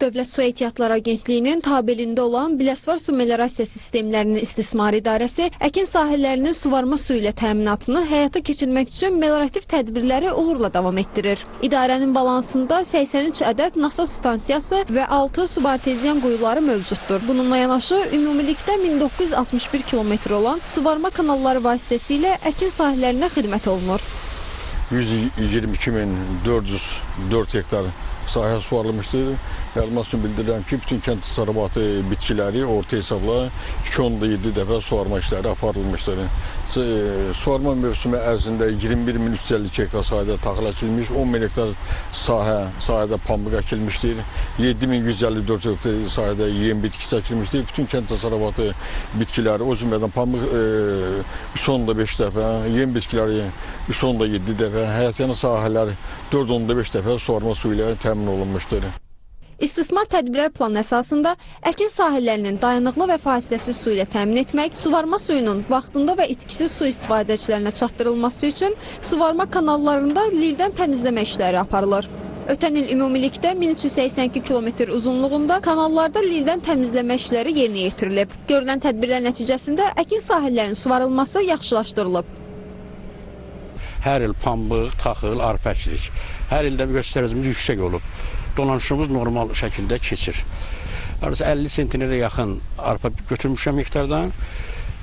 Dövlət Su Ehtiyatları Agentliyinin tabelində olan Biləsuvar su meliorasiya sistemlərinin istismar idarəsi əkin sahələrinin suvarma suyu ilə təminatını həyata keçirmək üçün meliorativ tədbirləri uğurla davam etdirir. İdarənin balansında 83 ədəd nasos stansiyası və 6 subarteziyan quyuları mövcuddur. Bununla yanaşı, ümumilikdə 1961 kilometr olan suvarma kanalları vasitəsilə əkin sahələrinə xidmət olunur. 122.404 hektar sahə suvarılmışdır. Məlumat üçün bildirirəm ki, bütün kənd təsərrüfatı bitkiləri orta hesabla 2.7 dəfə suvarma işləri aparılmışdır. Suvarma mövsümü ərzində 21.352 hektar sahədə taxıl əkilmiş, 10.000 hektar sahədə pambıq əkilmişdir, 7.154 hektar sahədə yem bitkisi əkilmişdir. Bütün kənd təsərrüfatı bitkiləri, o cümlədən pambıq 3.5 dəfə, yem bitkiləri 3.7 dəfə, həyətyanı sahələr 4.5 dəfə suvarma suyu ilə təmin olunmuşdur. İstismar tədbirlər planı əsasında əkin sahələrinin dayanıqlı və fasiləsiz su ilə təmin etmək, suvarma suyunun vaxtında və itkisiz su istifadəçilərinə çatdırılması üçün suvarma kanallarında lildən təmizləmə işləri aparılır. Ötən il ümumilikdə 1382 kilometr uzunluğunda kanallarda lildən təmizləmə işləri yerinə yetirilib. Görülən tədbirlər nəticəsində əkin sahələrinin suvarılması yaxşılaşdırılıb. Hər il pambıq, taxıl, arpa əkirik. Hər ildə göstəricimiz yüksək olub. Dolanışımız normal şəkildə keçir. Arası 50 sentinərə yaxın arpa götürmüşəm hektardan,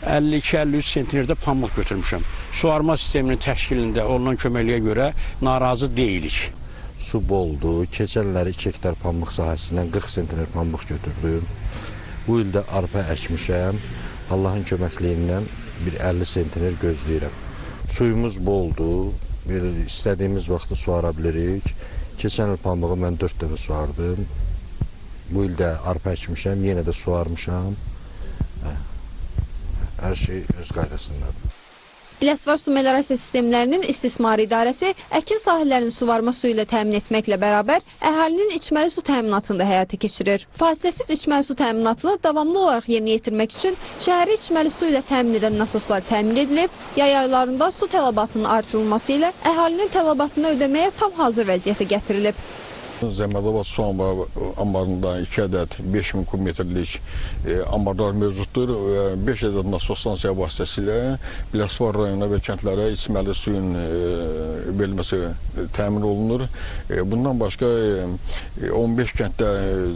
52-53 sentinərdə pambıq götürmüşəm. Suvarma sisteminin təşkilində olunan köməkliyə görə narazı deyilik. Su boldu. Keçən illəri 2 hektar pambıq sahəsindən 40 sentiner pambıq götürdüm. Bu ildə arpa əkmişəm. Allahın köməkliyindən bir 50 sentiner gözləyirəm. Suyumuz boldu. Belə istədiyimiz vaxtı suara bilirik. Keçən il pambığı mən 4 dəfə suardım. Bu ildə arpa əkmişəm, yenə də suarmışam. Hər şey öz qaydasındadır. Biləsuvar su meliorasiya sistemlərinin istismar idarəsi əkin sahələrinin suvarma suyu ilə təmin etməklə bərabər əhalinin içməli su təminatını da həyata keçirir. Fasiləsiz içməli su təminatını davamlı olaraq yerinə yetirmək üçün şəhəri içməli su ilə təmin edən nasoslar təmin edilib, yay aylarında su tələbatının artırılması ilə əhalinin tələbatını ödəməyə tam hazır vəziyyətə gətirilib. Zəmədabad su ambarında 2 ədəd 5000 kubmetrlik ambarlar mövcuddur və 5 ədəd nasos stansiya vasitəsilə Biləsuvar rayonuna və kəndlərə içməli suyun verilməsi təmin olunur. Bundan başqa 15 kənddə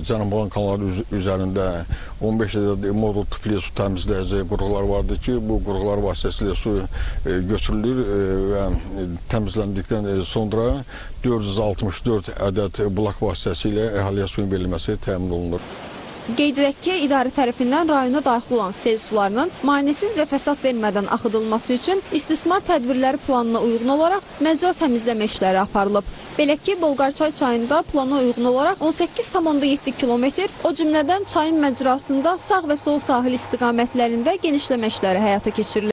Cənubqan kanalları üzərində 15 ədəd modul tipli su təmizləyici qurğular vardır ki, bu qurğular vasitəsilə su götürülür və təmizləndikdən sonra 464 ədəd bulaq vasitəsilə əhaliyə suyun verilməsi təmin olunur. Qeyd edək ki, idarə tərəfindən rayona daxil olan sel sularının manisiz və fəsad vermədən axıdılması üçün istismar tədbirləri planına uyğun olaraq məcra təmizləmə işləri aparılıb. Belə ki, Bolqarçay çayında plana uyğun olaraq 18,7 kilometr, o cümlədən çayın məcrasında sağ və sol sahil istiqamətlərində genişləmə işləri həyata keçirilib.